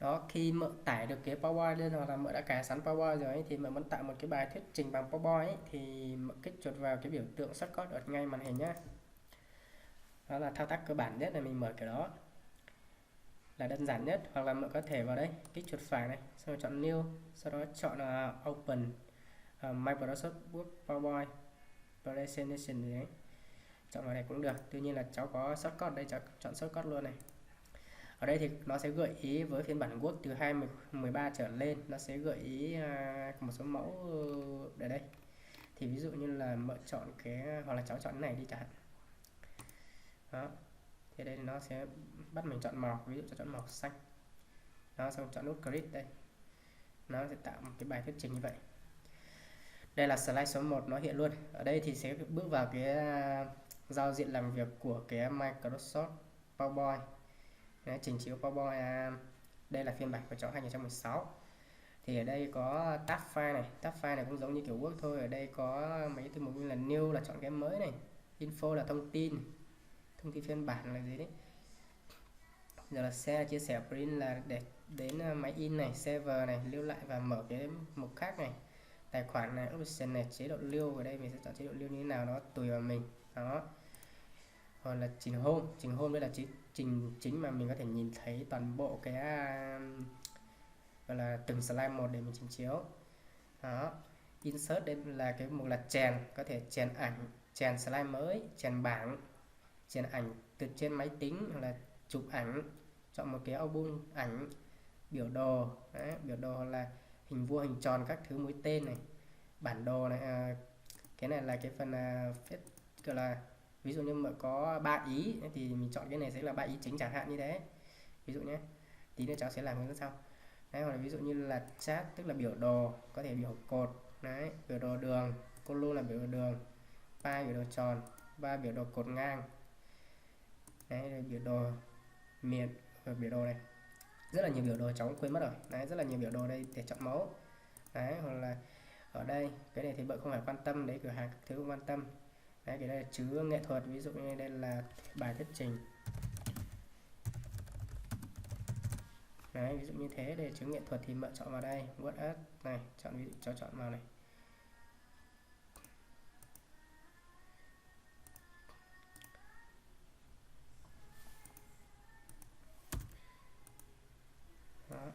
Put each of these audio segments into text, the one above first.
Đó, khi mợ tải được cái PowerPoint lên hoặc là mợ đã cài sẵn PowerPoint rồi ấy, thì mợ muốn tạo một cái bài thuyết trình bằng PowerPoint ấy, thì mợ kích chuột vào cái biểu tượng shortcut ở ngay màn hình nhá. Đó là thao tác cơ bản nhất là mình mở cái đó là đơn giản nhất, hoặc là mợ có thể vào đây kích chuột phải này, xong rồi chọn new, sau đó chọn open Microsoft Word PowerPoint Presentation gì đấy, chọn vào này cũng được. Tuy nhiên là cháu có shortcut đây, cháu chọn shortcut luôn này. Ở đây thì nó sẽ gợi ý với phiên bản Word từ 2013 trở lên, nó sẽ gợi ý một số mẫu ở đây. Thì ví dụ như là mợ chọn cái, hoặc là cháu chọn cái này đi chẳng hạn. Đó. Thì đây nó sẽ bắt mình chọn màu, ví dụ cháu chọn màu xanh. Đó, xong chọn nút create đây. Nó sẽ tạo một cái bài thuyết trình như vậy. Đây là slide số 1 nó hiện luôn. Ở đây thì sẽ bước vào cái giao diện làm việc của cái Microsoft PowerPoint. Đấy, trình chiếu PowerPoint. Đây là phiên bản của cháu 2016. Thì ở đây có tab file này, tab file này cũng giống như kiểu Word thôi. Ở đây có mấy từ mục như là new là chọn cái mới này, info là thông tin phiên bản là gì đấy. Giờ là share chia sẻ, print là để đến máy in này, server này, lưu lại và mở cái mục khác này, tài khoản này, option này, chế độ lưu. Ở đây mình sẽ chọn chế độ lưu như thế nào đó tùy vào mình. Đó, hoặc là trình home đây là trình chính mà mình có thể nhìn thấy toàn bộ cái gọi là từng slide một để mình trình chiếu. Đó, insert đây là cái mục là chèn, có thể chèn ảnh, chèn slide mới, chèn bảng, chèn ảnh từ trên máy tính, hoặc là chụp ảnh, chọn một cái album ảnh, biểu đồ. Đấy, biểu đồ là hình vuông, hình tròn, các thứ, mũi tên này, bản đồ này. Cái này là cái phần gọi là ví dụ như mà có 3 ý thì mình chọn cái này sẽ là 3 ý chính chẳng hạn như thế. Ví dụ nhé, tí nữa cháu sẽ làm hướng dẫn sau. Đấy, hoặc là ví dụ như là chat tức là biểu đồ, có thể biểu cột. Đấy, biểu đồ đường, column là biểu đồ đường, pie biểu đồ tròn, ba biểu đồ cột ngang. Đấy, rồi biểu đồ miền, rồi biểu đồ này, rất là nhiều biểu đồ cháu cũng quên mất rồi. Đấy, rất là nhiều biểu đồ đây để chọn mẫu. Đấy, hoặc là ở đây cái này thì bạn không phải quan tâm, đấy cửa hàng các thứ không quan tâm. Đấy, cái đây là chữ nghệ thuật, ví dụ như đây là bài thuyết trình. Đấy, ví dụ như thế, để chữ nghệ thuật thì bạn chọn vào đây Word Art này, chọn ví dụ cháu chọn vào này. Đó.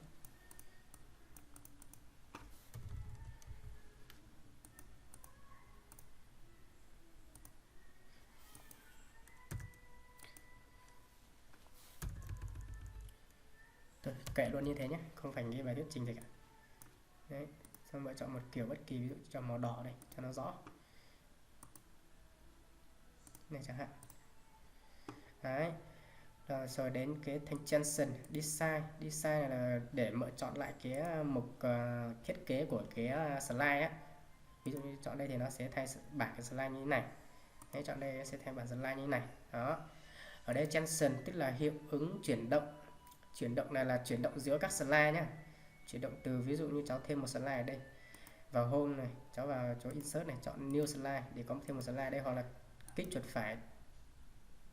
Thôi, kệ luôn như thế nhé, không phải ghi bài thuyết trình gì cả. Đấy, xong bạn chọn một kiểu bất kỳ, ví dụ chọn màu đỏ đây cho nó rõ này chẳng hạn. Đấy, rồi đến cái tension design. Design này là để mở chọn lại cái mục thiết kế của cái slide á. Ví dụ như chọn đây thì nó sẽ thay bảng cái slide như thế này. Đấy, chọn đây sẽ thay bảng slide như thế này. Đó, ở đây tension tức là hiệu ứng chuyển động. Chuyển động này là chuyển động giữa các slide nhé. Chuyển động từ, ví dụ như cháu thêm một slide ở đây, vào home này, cháu vào chỗ insert này, chọn new slide để có thêm một slide đây, hoặc là kích chuột phải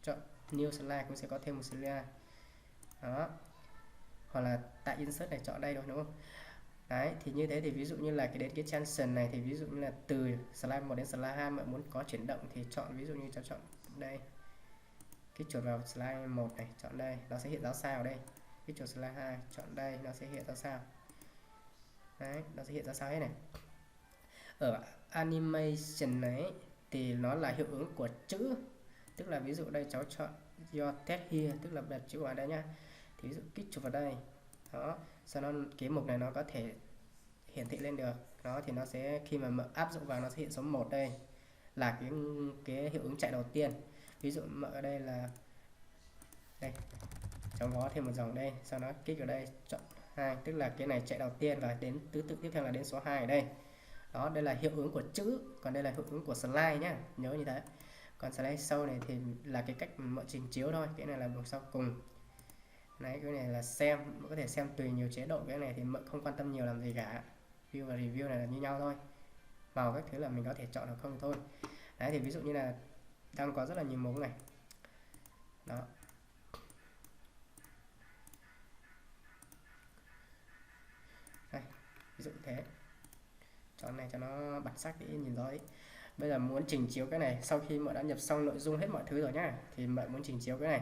chọn new slide cũng sẽ có thêm một slide. Đó, hoặc là tại insert này chọn đây rồi, đúng không? Đấy, thì như thế thì ví dụ như là cái đến cái transition này thì ví dụ như là từ slide 1 đến slide 2 mà muốn có chuyển động thì chọn, ví dụ như cháu chọn đây, kích chuột vào slide 1 này, chọn đây, nó sẽ hiện ra sao ở đây. Kích chuột slide 2, chọn đây, nó sẽ hiện ra sao. Đấy, nó sẽ hiện ra sao hết này. Ở animation này thì nó là hiệu ứng của chữ, tức là ví dụ đây cháu chọn your text here, tức là đặt chữ vào đây nhá, thì ví dụ kích chuột vào đây. Đó, sau đó cái mục này nó có thể hiển thị lên được. Đó, thì nó sẽ khi mà áp dụng vào nó sẽ hiện số 1 đây là cái hiệu ứng chạy đầu tiên. Ví dụ ở đây là đây, cháu có thêm một dòng đây, sau đó kích vào đây chọn 2, tức là cái này chạy đầu tiên và đến thứ tự tiếp theo là đến số 2 ở đây. Đó, đây là hiệu ứng của chữ, còn đây là hiệu ứng của slide nhá, nhớ như thế. Còn slide sau này thì là cái cách mọi trình chiếu thôi, cái này là bước sau cùng. Đấy, cái này là xem, có thể xem tùy nhiều chế độ, cái này thì mọi không quan tâm nhiều làm gì cả. View và review này là như nhau thôi, vào các thứ là mình có thể chọn được không thôi. Đấy, thì ví dụ như là đang có rất là nhiều mục này. Đó, dụ thế. Chọn này cho nó bản sắc để nhìn rõ ấy. Bây giờ muốn chỉnh chiếu cái này, sau khi mợ đã nhập xong nội dung hết mọi thứ rồi nhá, thì mợ muốn chỉnh chiếu cái này.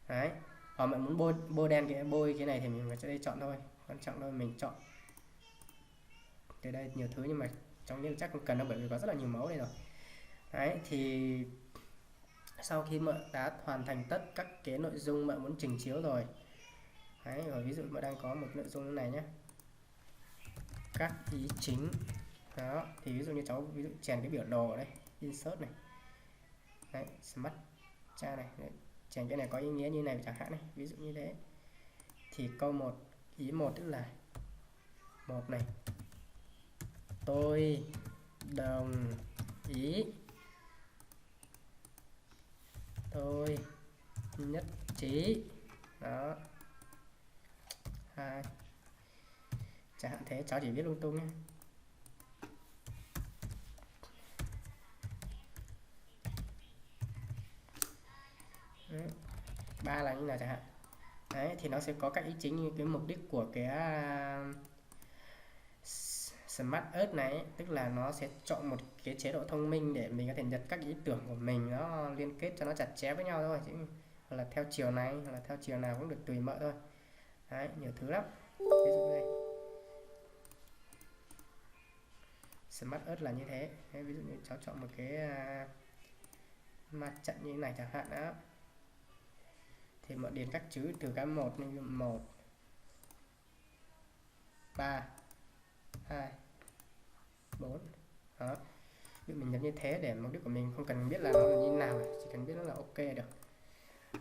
Đấy. Hoặc mợ muốn bôi cái này thì mình sẽ đây chọn thôi. Quan trọng thôi mình chọn. Từ đây nhiều thứ nhưng mà trongนี้chắc không cần đâu bởi vì có rất là nhiều mẫu đây rồi. Đấy thì sau khi mợ đã hoàn thành tất các cái nội dung mợ muốn chỉnh chiếu rồi. Đấy, rồi ví dụ mợ đang có một nội dung như này nhé. Các ý chính. Đó, thì ví dụ như cháu ví dụ chèn cái biểu đồ ở đây, insert này. Đấy, smart cha này, đấy, chèn cái này có ý nghĩa như này chẳng hạn này, ví dụ như thế. Thì câu 1, ý 1 tức là một này. Tôi đồng ý. Tôi nhất trí. Đó. 2. Chẳng hạn thế, cháu chỉ viết lung tung nhé. Đấy. 3 là như nào chẳng hạn. Đấy thì nó sẽ có các ý chính như cái mục đích của cái Smart Earth này, tức là nó sẽ chọn một cái chế độ thông minh để mình có thể nhật các ý tưởng của mình nó liên kết cho nó chặt chẽ với nhau thôi, chứ hoặc là theo chiều này hoặc là theo chiều nào cũng được tùy mợ thôi. Đấy, nhiều thứ lắm. Ví dụ này Smart Earth là như thế. Đấy, ví dụ như cháu chọn một cái mặt trận như thế này chẳng hạn đó, thì mợ điền các chữ từ cái 1 như 1 3 2 4. Đó, ví dụ mình nhấn như thế để mục đích của mình không cần biết là nó là như nào, chỉ cần biết nó là ok được.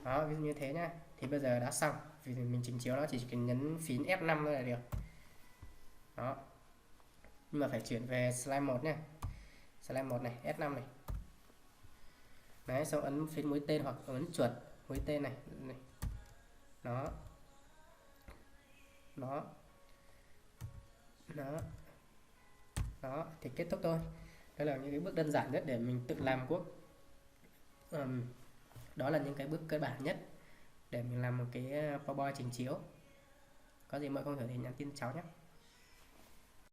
Đó, ví dụ như thế nhá. Thì bây giờ đã xong, vì mình chỉnh chiếu nó chỉ cần nhấn phím F5 thôi là được. Đó, nhưng mà phải chuyển về slide 1 nha. Slide 1 này, F5 này. Đấy, sau ấn phím mũi tên hoặc ấn chuột mũi tên này. Đó. Đó. Đó. Đó, thì kết thúc thôi. Đây là những cái bước đơn giản nhất để mình tự làm quốc. Đó là những cái bước cơ bản nhất để mình làm một cái PowerPoint trình chiếu. Có gì mọi người có thể nhắn tin cháu nhé.